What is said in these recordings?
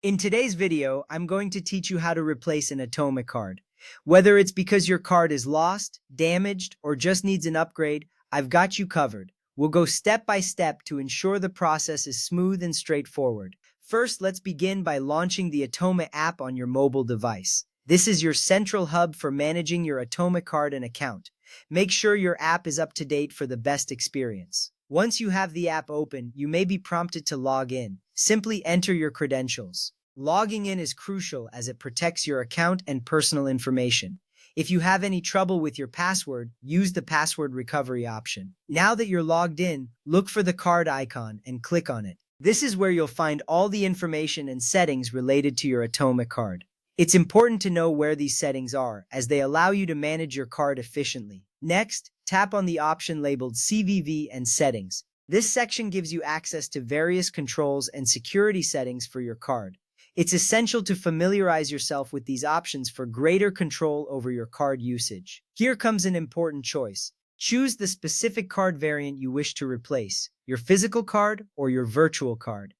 In today's video, I'm going to teach you how to replace an Atome card. Whether it's because your card is lost, damaged, or just needs an upgrade, I've got you covered. We'll go step by step to ensure the process is smooth and straightforward. First, let's begin by launching the Atome app on your mobile device. This is your central hub for managing your Atome card and account. Make sure your app is up to date for the best experience. Once you have the app open, you may be prompted to log in. Simply enter your credentials. Logging in is crucial as it protects your account and personal information. If you have any trouble with your password, use the password recovery option. Now that you're logged in, look for the card icon and click on it. This is where you'll find all the information and settings related to your Atome card. It's important to know where these settings are, as they allow you to manage your card efficiently. Next, tap on the option labeled CVV and Settings. This section gives you access to various controls and security settings for your card. It's essential to familiarize yourself with these options for greater control over your card usage. Here comes an important choice. Choose the specific card variant you wish to replace, your physical card or your virtual card.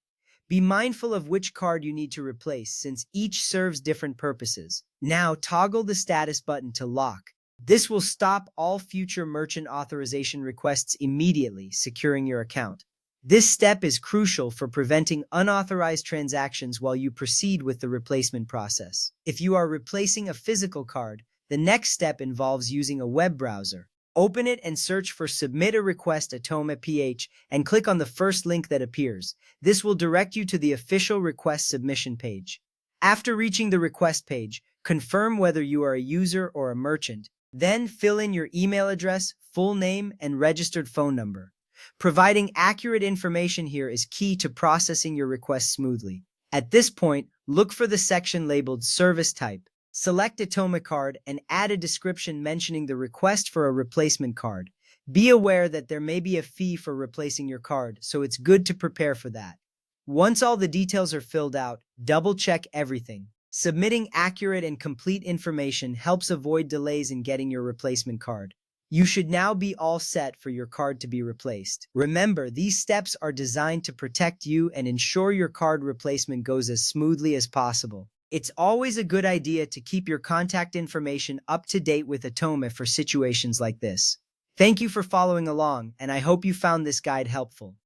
Be mindful of which card you need to replace, since each serves different purposes. Now toggle the status button to lock. This will stop all future merchant authorization requests immediately, securing your account. This step is crucial for preventing unauthorized transactions while you proceed with the replacement process. If you are replacing a physical card, the next step involves using a web browser. Open it and search for Submit a Request Atome PH and click on the first link that appears. This will direct you to the official request submission page. After reaching the request page, confirm whether you are a user or a merchant. Then fill in your email address, full name, and registered phone number. Providing accurate information here is key to processing your request smoothly. At this point, look for the section labeled Service Type. Select Atome card and add a description mentioning the request for a replacement card. Be aware that there may be a fee for replacing your card, so it's good to prepare for that. Once all the details are filled out, double-check everything. Submitting accurate and complete information helps avoid delays in getting your replacement card. You should now be all set for your card to be replaced. Remember, these steps are designed to protect you and ensure your card replacement goes as smoothly as possible. It's always a good idea to keep your contact information up to date with Atome for situations like this. Thank you for following along, and I hope you found this guide helpful.